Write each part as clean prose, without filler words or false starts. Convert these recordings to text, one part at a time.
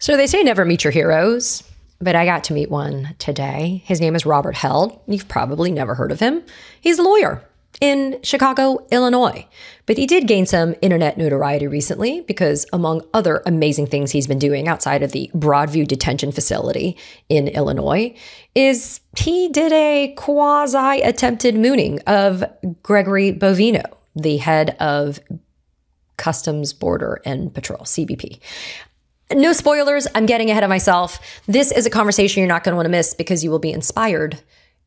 So they say never meet your heroes, but I got to meet one today. His name is Robert Held. You've probably never heard of him. He's a lawyer in Chicago, Illinois. But he did gain some internet notoriety recently because, among other amazing things he's been doing outside of the Broadview detention facility in Illinois, is he did a quasi-attempted mooning of Gregory Bovino, the head of Customs, Border, and Patrol, CBP. No spoilers, I'm getting ahead of myself. This is a conversation you're not going to want to miss because you will be inspired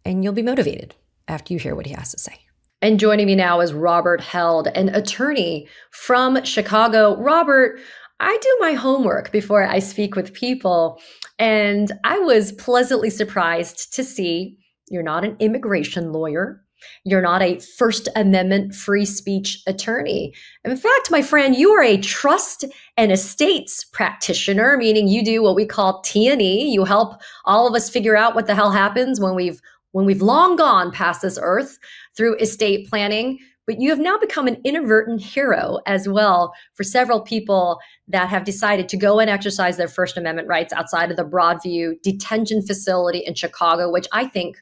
and you'll be motivated after you hear what he has to say. And joining me now is Robert Held, an attorney from Chicago. Robert, I do my homework before I speak with people, and I was pleasantly surprised to see you're not an immigration lawyer. You're not a First Amendment free speech attorney. In fact, my friend, you are a trust and estates practitioner, meaning you do what we call T&E. You help all of us figure out what the hell happens when we've long gone past this earth through estate planning. But you have now become an inadvertent hero as well for several people that have decided to go and exercise their First Amendment rights outside of the Broadview detention facility in Chicago, which I think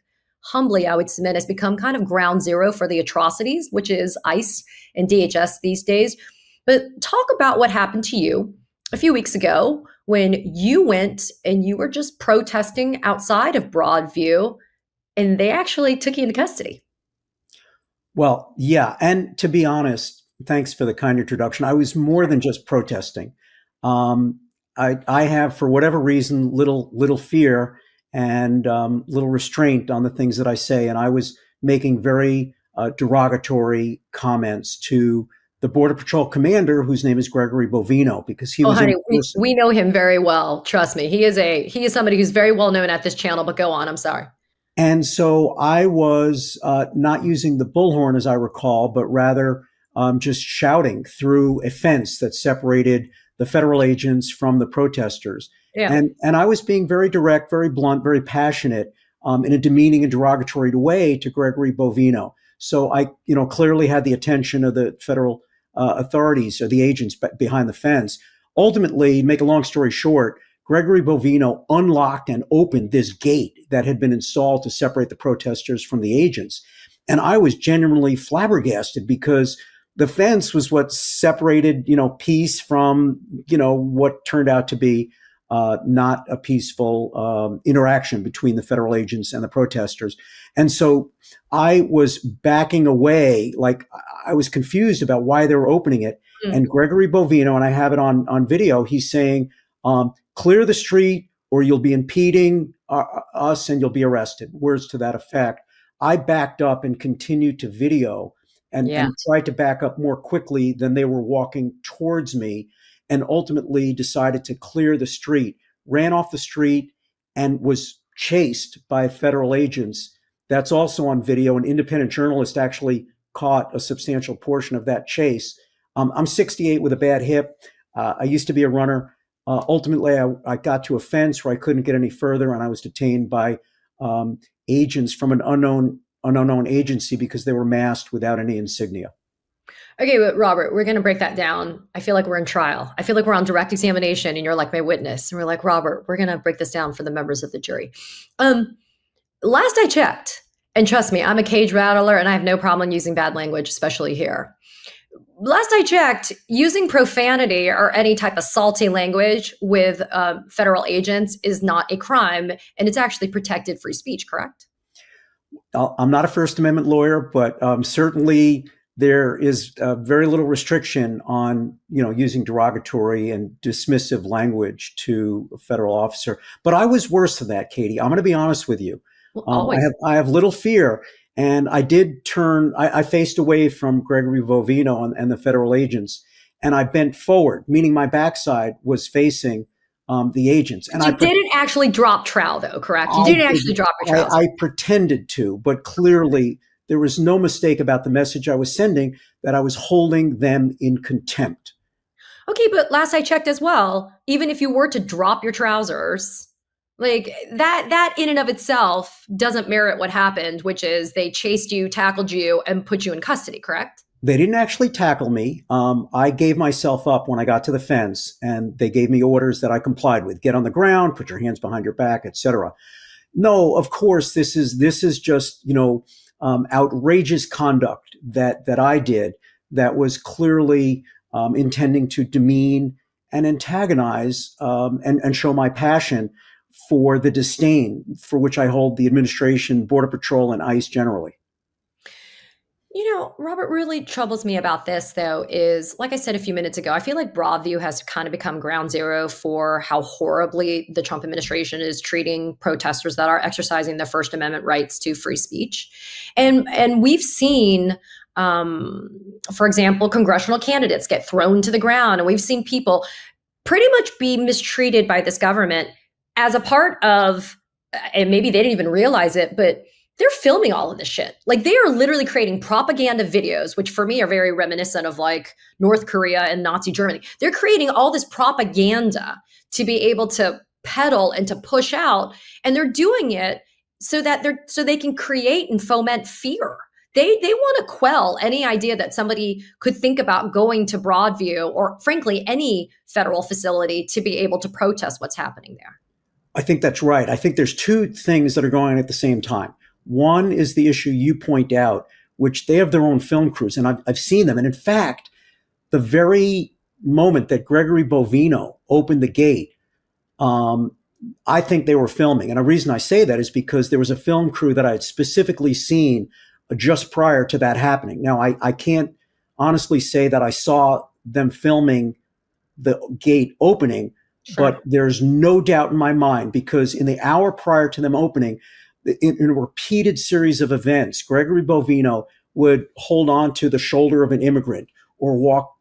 humbly, I would submit, has become kind of ground zero for the atrocities, which is ICE and DHS these days. But talk about what happened to you a few weeks ago when you went and you were just protesting outside of Broadview and they actually took you into custody. Well, yeah. And to be honest, thanks for the kind introduction. I was more than just protesting. I have, for whatever reason, little fear and little restraint on the things that I say. And I was making very derogatory comments to the Border Patrol commander, whose name is Gregory Bovino, because he was honey, we know him very well. Trust me. He is somebody who's very well known at this channel, but go on. I'm sorry. And so I was not using the bullhorn, as I recall, but rather just shouting through a fence that separated the federal agents from the protesters. Yeah. And I was being very direct, very blunt, very passionate in a demeaning and derogatory way to Gregory Bovino. So I, clearly had the attention of the federal authorities or the agents behind the fence. Ultimately, make a long story short, Gregory Bovino unlocked and opened this gate that had been installed to separate the protesters from the agents. And I was genuinely flabbergasted because the fence was what separated, peace from, what turned out to be not a peaceful interaction between the federal agents and the protesters. And so I was backing away, like I was confused about why they were opening it. And Gregory Bovino, and I have it on video, he's saying, clear the street or you'll be impeding us and you'll be arrested. Words to that effect. I backed up and continued to video and tried to back up more quickly than they were walking towards me, and ultimately decided to clear the street, ran off the street, and was chased by federal agents. That's also on video. An independent journalist actually caught a substantial portion of that chase. I'm 68 with a bad hip. I used to be a runner. Ultimately, I got to a fence where I couldn't get any further, and I was detained by agents from an unknown agency because they were masked without any insignia. Okay, but Robert, we're going to break that down. I feel like we're in trial. I feel like we're on direct examination and you're like my witness. And we're like, Robert, we're going to break this down for the members of the jury. Last I checked, and trust me, I'm a cage rattler and I have no problem using bad language, especially here. Last I checked, using profanity or any type of salty language with federal agents is not a crime, and it's actually protected free speech, correct? I'm not a First Amendment lawyer, but certainly there is very little restriction on, using derogatory and dismissive language to a federal officer. But I was worse than that, Katie. I'm going to be honest with you. I have little fear. And I did I faced away from Gregory Bovino and the federal agents, and I bent forward, meaning my backside was facing the agents. And you didn't actually drop trowel, though, correct? You didn't actually drop your trowel. I pretended to, but clearly there was no mistake about the message I was sending, that I was holding them in contempt. Okay, but last I checked as well, even if you were to drop your trousers, like that in and of itself doesn't merit what happened, which is they chased you, tackled you, and put you in custody, correct? They didn't actually tackle me. I gave myself up when I got to the fence, and they gave me orders that I complied with: get on the ground, put your hands behind your back, etc. No, of course, this is just, outrageous conduct that I did, that was clearly intending to demean and antagonize, and show my passion for the disdain for which I hold the administration, Border Patrol, and ICE generally. Robert, really troubles me about this, though, is like I said a few minutes ago, I feel like Broadview has kind of become ground zero for how horribly the Trump administration is treating protesters that are exercising their First Amendment rights to free speech. And we've seen, for example, congressional candidates get thrown to the ground, and we've seen people pretty much be mistreated by this government as a part of, and maybe they didn't even realize it, but they're filming all of this shit. Like, they are literally creating propaganda videos, which for me are very reminiscent of like North Korea and Nazi Germany. They're creating all this propaganda to be able to peddle and to push out. And they're doing it so that they can create and foment fear. They want to quell any idea that somebody could think about going to Broadview or frankly, any federal facility to be able to protest what's happening there. I think that's right. I think there's two things that are going on at the same time. One is the issue you point out, which they have their own film crews, and I've seen them. And in fact, the very moment that Gregory Bovino opened the gate, I think they were filming. And the reason I say that is because there was a film crew that I had specifically seen just prior to that happening. Now, I can't honestly say that I saw them filming the gate opening, sure, but there's no doubt in my mind, because in the hour prior to them opening, in a repeated series of events, Gregory Bovino would hold on to the shoulder of an immigrant or walk,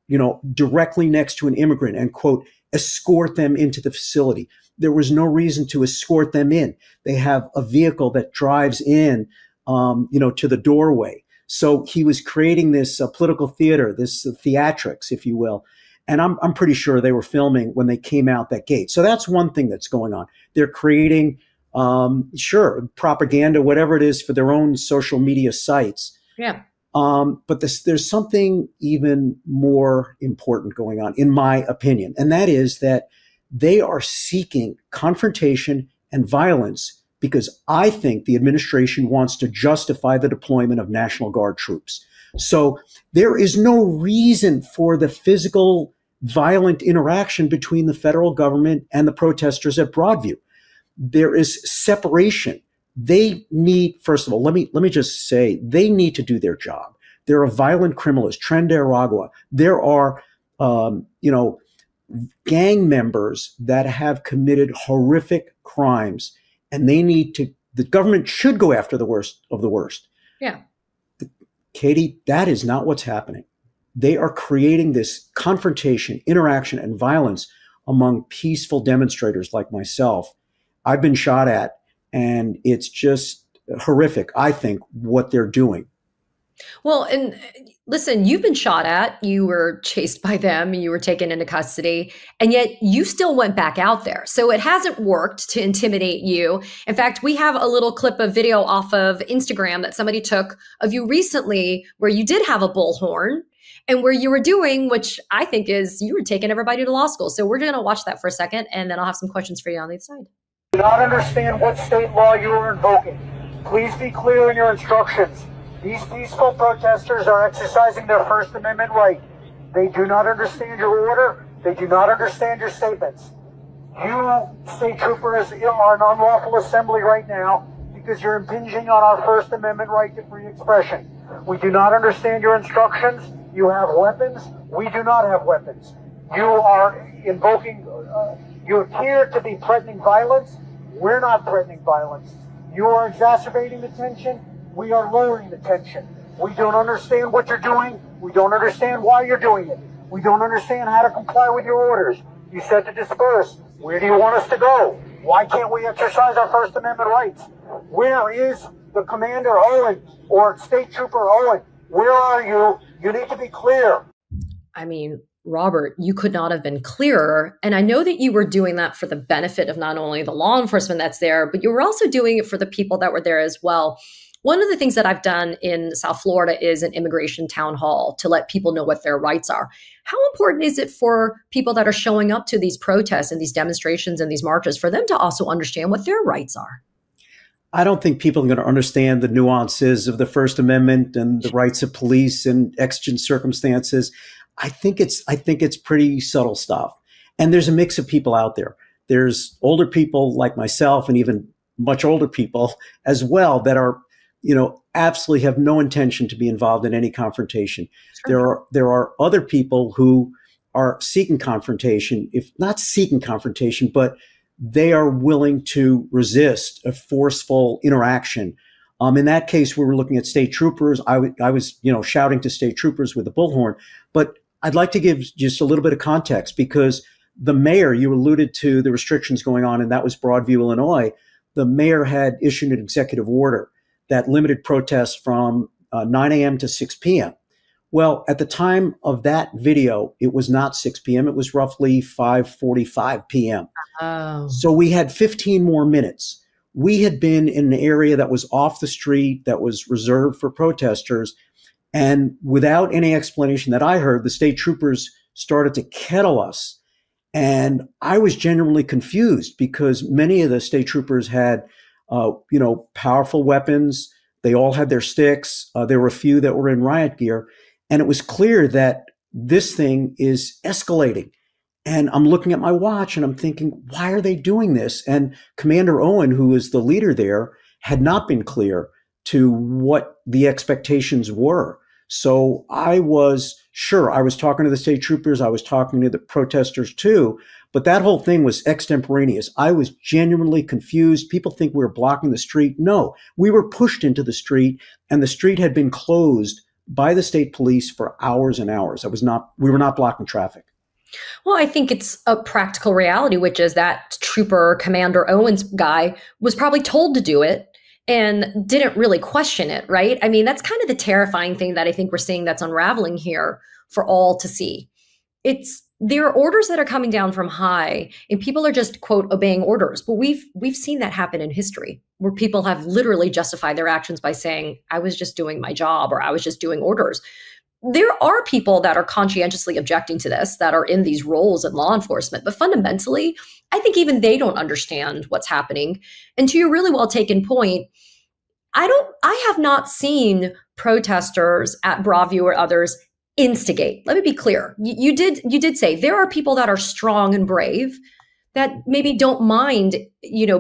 directly next to an immigrant and, quote, escort them into the facility. There was no reason to escort them in. They have a vehicle that drives in, to the doorway. So he was creating this political theater, this theatrics, if you will. And I'm pretty sure they were filming when they came out that gate. So that's one thing that's going on. They're creating sure, propaganda, whatever it is, for their own social media sites. Yeah. But there's something even more important going on, in my opinion, and that is that they are seeking confrontation and violence because I think the administration wants to justify the deployment of National Guard troops. So there is no reason for the physical, violent interaction between the federal government and the protesters at Broadview. There is separation. They need, first of all, let me just say, they need to do their job. There are violent criminals, Tren de Aragua. There are, gang members that have committed horrific crimes, and the government should go after the worst of the worst. Yeah. Katie, that is not what's happening. They are creating this confrontation, interaction, and violence among peaceful demonstrators like myself. I've been shot at, and it's just horrific, I think, what they're doing. Well, and listen, you've been shot at, you were chased by them, you were taken into custody, and yet you still went back out there. So it hasn't worked to intimidate you. In fact, we have a little clip of video off of Instagram that somebody took of you recently where you did have a bullhorn and where you were doing, which I think is you were taking everybody to law school. So we're going to watch that for a second, and then I'll have some questions for you on the other side. Do not understand what state law you are invoking. Please be clear in your instructions. These peaceful protesters are exercising their First Amendment right. They do not understand your order. They do not understand your statements. You, state troopers, are an unlawful assembly right now because you're impinging on our First Amendment right to free expression. We do not understand your instructions. You have weapons. We do not have weapons. You are invoking, you appear to be threatening violence. We're not threatening violence. You are exacerbating the tension. We are lowering the tension. We don't understand what you're doing. We don't understand why you're doing it. We don't understand how to comply with your orders. You said to disperse. Where do you want us to go? Why can't we exercise our First Amendment rights? Where is the Commander Owen or State Trooper Owen? Where are you? You need to be clear. I mean, Robert, you could not have been clearer. And I know that you were doing that for the benefit of not only the law enforcement that's there, but you were also doing it for the people that were there as well. One of the things that I've done in South Florida is an immigration town hall to let people know what their rights are. How important is it for people that are showing up to these protests and these demonstrations and these marches for them to also understand what their rights are? I don't think people are going to understand the nuances of the First Amendment and the rights of police in exigent circumstances. I think it's pretty subtle stuff. And there's a mix of people out there. There's older people like myself and even much older people as well that are, absolutely have no intention to be involved in any confrontation. Sure. There are other people who are seeking confrontation, if not seeking confrontation, but they are willing to resist a forceful interaction. In that case, we were looking at state troopers. I was, shouting to state troopers with the bullhorn. But I'd like to give just a little bit of context because the mayor, you alluded to the restrictions going on, and that was Broadview, Illinois. The mayor had issued an executive order that limited protests from 9 a.m. to 6 p.m. Well, at the time of that video, it was not 6 p.m. It was roughly 5:45 p.m. Oh. So we had 15 more minutes. We had been in an area that was off the street, that was reserved for protesters. And without any explanation that I heard, the state troopers started to kettle us. And I was genuinely confused because many of the state troopers had, powerful weapons. They all had their sticks. There were a few that were in riot gear. And it was clear that this thing is escalating. And I'm looking at my watch and I'm thinking, why are they doing this? And Commander Owen, who is the leader there, had not been clear to what the expectations were. So I was talking to the state troopers. I was talking to the protesters too. But that whole thing was extemporaneous. I was genuinely confused. People think we were blocking the street. No, we were pushed into the street, and the street had been closed by the state police for hours and hours. We were not blocking traffic. Well, I think it's a practical reality, which is that trooper Commander Owens guy was probably told to do it and didn't really question it, right? I mean, that's kind of the terrifying thing that I think we're seeing that's unraveling here for all to see. There are orders that are coming down from high and people are just, quote, obeying orders. But we've seen that happen in history where people have literally justified their actions by saying, I was just doing my job or I was just doing orders. There are people that are conscientiously objecting to this, that are in these roles in law enforcement. But fundamentally, I think even they don't understand what's happening. And to your really well taken point, I have not seen protesters at Broadview or others instigate. Let me be clear. You did say there are people that are strong and brave that maybe don't mind,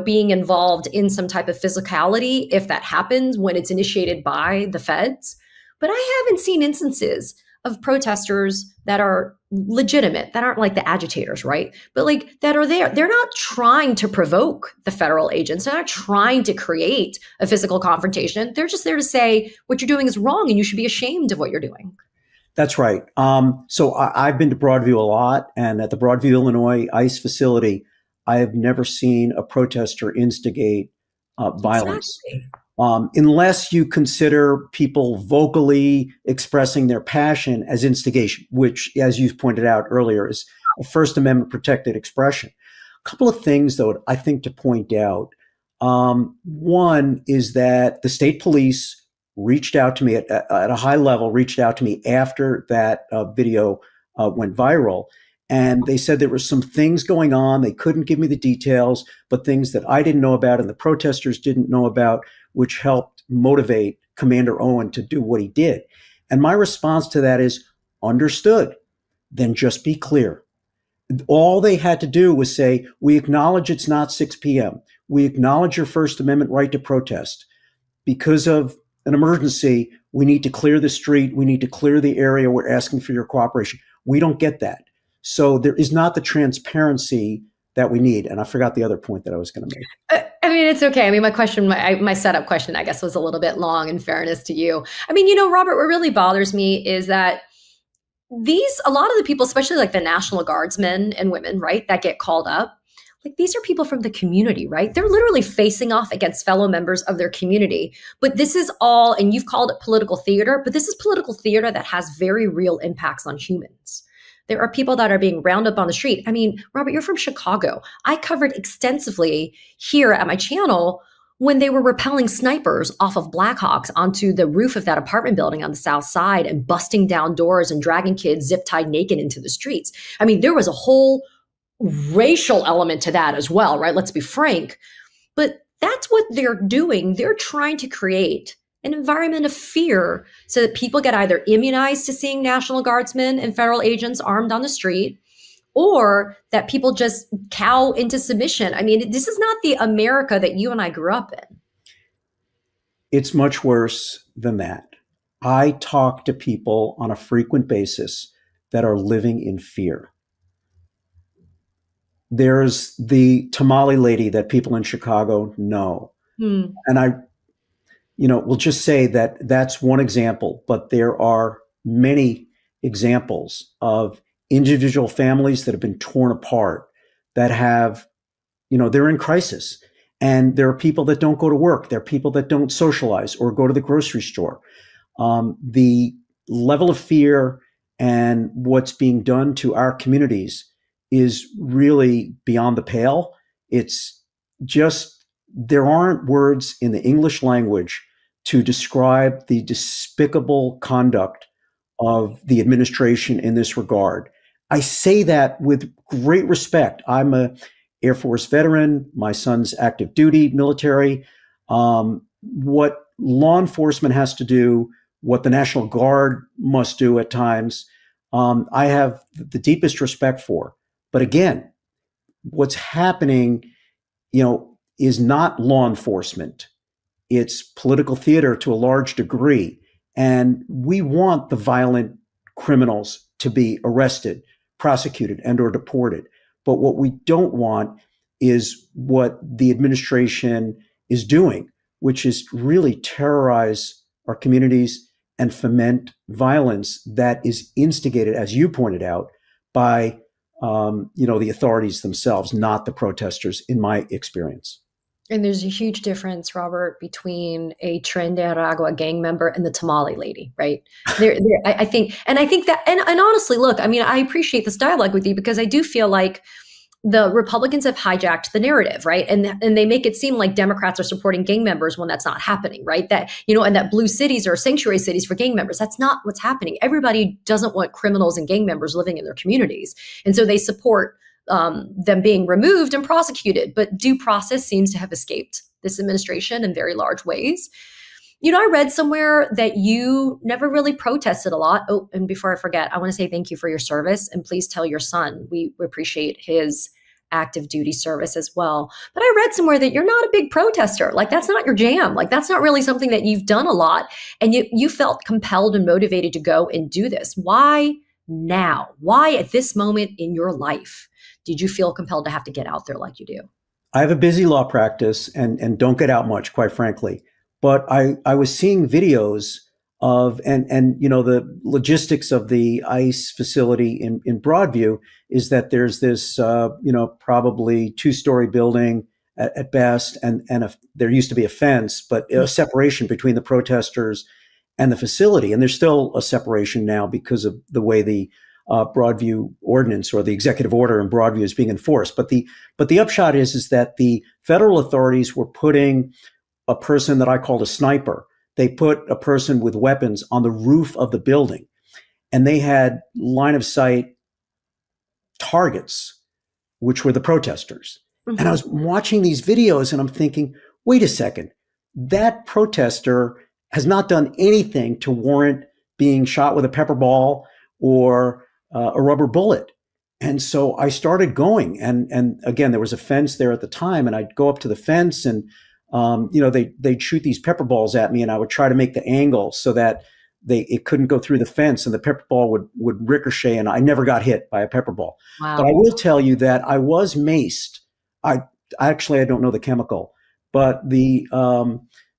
being involved in some type of physicality if that happens when it's initiated by the feds. But I haven't seen instances of protesters that are legitimate, that aren't like the agitators, right? But like that are there. They're not trying to provoke the federal agents. They're not trying to create a physical confrontation. They're just there to say what you're doing is wrong and you should be ashamed of what you're doing. That's right. So I've been to Broadview a lot, and at the Broadview, Illinois ICE facility, I have never seen a protester instigate violence. Exactly. Unless you consider people vocally expressing their passion as instigation, which, as you pointed out earlier, is a First Amendment protected expression. A couple of things, though, I think to point out. One is that the state police reached out to me at a high level, reached out to me after that video went viral. And they said there were some things going on. They couldn't give me the details, but things that I didn't know about and the protesters didn't know about, which helped motivate Commander Owen to do what he did. And my response to that is, understood. Then just be clear. All they had to do was say, we acknowledge it's not 6 p.m. We acknowledge your First Amendment right to protest. Because of an emergency, we need to clear the street. We need to clear the area. We're asking for your cooperation. We don't get that. So there is not the transparency that we need. And I forgot the other point that I was going to make. I mean, it's okay. I mean, my setup question, I guess, was a little bit long in fairness to you. I mean, Robert, what really bothers me is that a lot of the people, especially like the National Guardsmen and women, right, that get called up, like these are people from the community, right? They're literally facing off against fellow members of their community. But this is all, and you've called it political theater, but this is political theater that has very real impacts on humans. There are people that are being rounded up on the street. I mean, Robert, you're from Chicago. I covered extensively here at my channel when they were rappelling snipers off of Blackhawks onto the roof of that apartment building on the south side and busting down doors and dragging kids zip tied naked into the streets. I mean, there was a whole racial element to that as well, right? Let's be frank. But that's what they're doing. They're trying to create an environment of fear so that people get either immunized to seeing National Guardsmen and federal agents armed on the street, or that people just cow into submission. I mean, this is not the America that you and I grew up in. It's much worse than that. I talk to people on a frequent basis that are living in fear. There's the tamale lady that people in Chicago know. And I, will just say that that's one example, but there are many examples of individual families that have been torn apart, that have, they're in crisis. And there are people that don't go to work. There are people that don't socialize or go to the grocery store. The level of fear and what's being done to our communities is really beyond the pale. It's just, there aren't words in the English language to describe the despicable conduct of the administration in this regard. I say that with great respect. I'm a Air Force veteran. My son's active duty military. What law enforcement has to do, what the National Guard must do at times, I have the deepest respect for. But again, what's happening, is not law enforcement. It's political theater to a large degree. And we want the violent criminals to be arrested, prosecuted, and or deported. But what we don't want is what the administration is doing, which is really terrorize our communities and foment violence that is instigated, as you pointed out, by the authorities themselves, not the protesters, in my experience. And there's a huge difference, Robert, between a Tren de Aragua gang member and the tamale lady, right? I think that, and honestly, look, I mean, I appreciate this dialogue with you because I do feel like the Republicans have hijacked the narrative, right? And they make it seem like Democrats are supporting gang members when that's not happening, right? That, and that blue cities are sanctuary cities for gang members. That's not what's happening. Everybody doesn't want criminals and gang members living in their communities. And so they support them being removed and prosecuted. But due process seems to have escaped this administration in very large ways. I read somewhere that you never really protested a lot. Oh, and before I forget, I want to say thank you for your service. And please tell your son we appreciate his active duty service as well. But I read somewhere that you're not a big protester. Like, that's not your jam. Like, that's not really something that you've done a lot. And you felt compelled and motivated to go and do this. Why now? Why at this moment in your life did you feel compelled to have to get out there like you do? I have a busy law practice and don't get out much, quite frankly. But I was seeing videos of, and the logistics of the ICE facility in Broadview is that there's this, probably two-story building at best, and there used to be a fence, but a separation between the protesters and the facility. And there's still a separation now because of the way the Broadview ordinance or the executive order in Broadview is being enforced. But the upshot is that the federal authorities were putting a person that I called a sniper. They put a person with weapons on the roof of the building, and they had line of sight targets, which were the protesters. Mm-hmm. And I was watching these videos and I'm thinking, wait a second, that protester has not done anything to warrant being shot with a pepper ball or a rubber bullet. And so I started going, and again, there was a fence there at the time, and I'd go up to the fence and they'd shoot these pepper balls at me, and I would try to make the angle so that it couldn't go through the fence, and the pepper ball would ricochet, and I never got hit by a pepper ball. Wow. But I will tell you that I was maced. I don't know the chemical, but the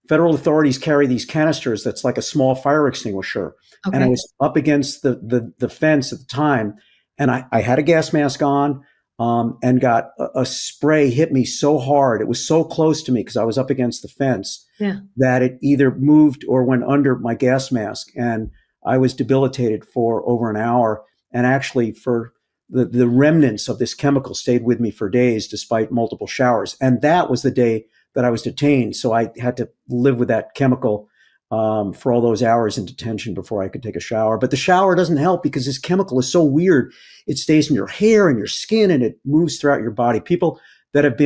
federal authorities carry these canisters that's like a small fire extinguisher. Okay. And I was up against the fence at the time, and I had a gas mask on. And got a spray hit me so hard. It was so close to me because I was up against the fence that it either moved or went under my gas mask. And I was debilitated for over an hour. And actually, for the remnants of this chemical stayed with me for days, despite multiple showers. And that was the day that I was detained. So I had to live with that chemical for all those hours in detention before I could take a shower. But the shower doesn't help because this chemical is so weird. It stays in your hair and your skin and it moves throughout your body. People that have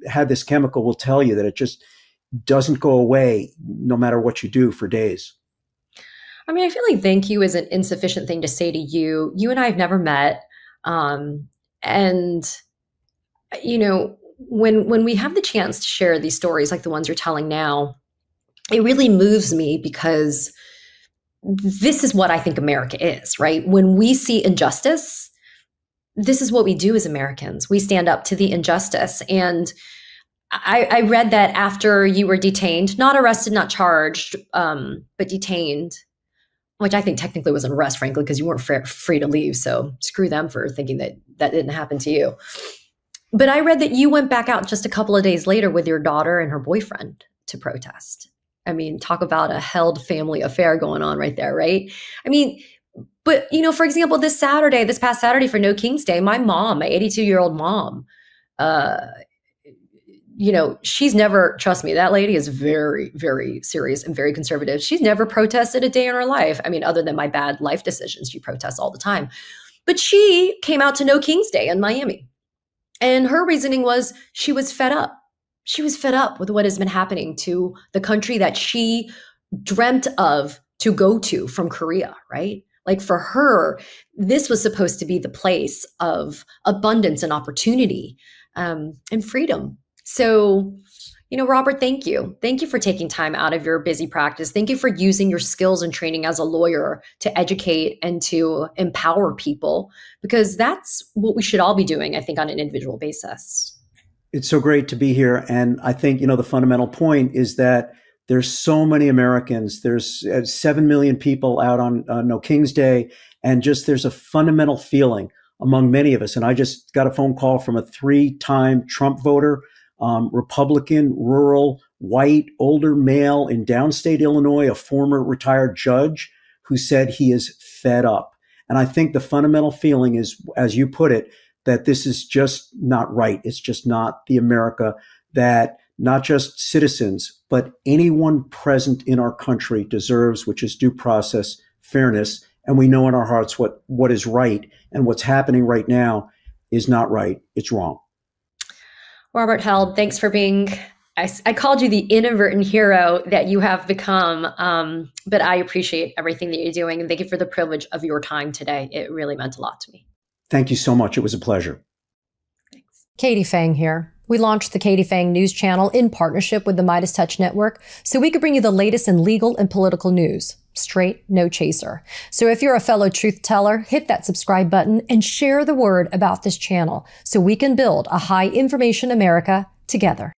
had this chemical will tell you that it just doesn't go away no matter what you do for days. I mean, I feel like thank you is an insufficient thing to say to you. You and I have never met. And, you know, when we have the chance to share these stories like the ones you're telling now, it really moves me because this is what I think America is, right? When we see injustice, this is what we do as Americans. We stand up to the injustice. And I read that after you were detained, not arrested, not charged, but detained, which I think technically was an arrest, frankly, because you weren't free to leave. So screw them for thinking that that didn't happen to you. But I read that you went back out just a couple of days later with your daughter and her boyfriend to protest. I mean, talk about a held family affair going on right there, right? I mean, but, you know, for example, this past Saturday for No King's Day, my mom, my 82-year-old mom, you know, she's never, trust me, that lady is very, very serious and very conservative. She's never protested a day in her life. I mean, other than my bad life decisions, she protests all the time. But she came out to No King's Day in Miami. And her reasoning was she was fed up. She was fed up with what has been happening to the country that she dreamt of to go to from Korea, right? Like for her, this was supposed to be the place of abundance and opportunity and freedom. So, you know, Robert, thank you. Thank you for taking time out of your busy practice. Thank you for using your skills and training as a lawyer to educate and to empower people, because that's what we should all be doing, I think, on an individual basis. It's so great to be here. And I think, you know, the fundamental point is that there's so many Americans. There's 7 million people out on No King's Day. And just there's a fundamental feeling among many of us. And I just got a phone call from a 3-time Trump voter, Republican, rural, white, older male in downstate Illinois, a former retired judge who said he is fed up. And I think the fundamental feeling is, as you put it, that this is just not right. It's just not the America that not just citizens, but anyone present in our country deserves, which is due process, fairness. And we know in our hearts what is right, and what's happening right now is not right. It's wrong. Robert Held, thanks for being, I called you the inadvertent hero that you have become, but I appreciate everything that you're doing. And thank you for the privilege of your time today. It really meant a lot to me. Thank you so much. It was a pleasure. Thanks. Katie Phang here. We launched the Katie Phang News Channel in partnership with the Midas Touch Network so we could bring you the latest in legal and political news. Straight, no chaser. So if you're a fellow truth teller, hit that subscribe button and share the word about this channel so we can build a high information America together.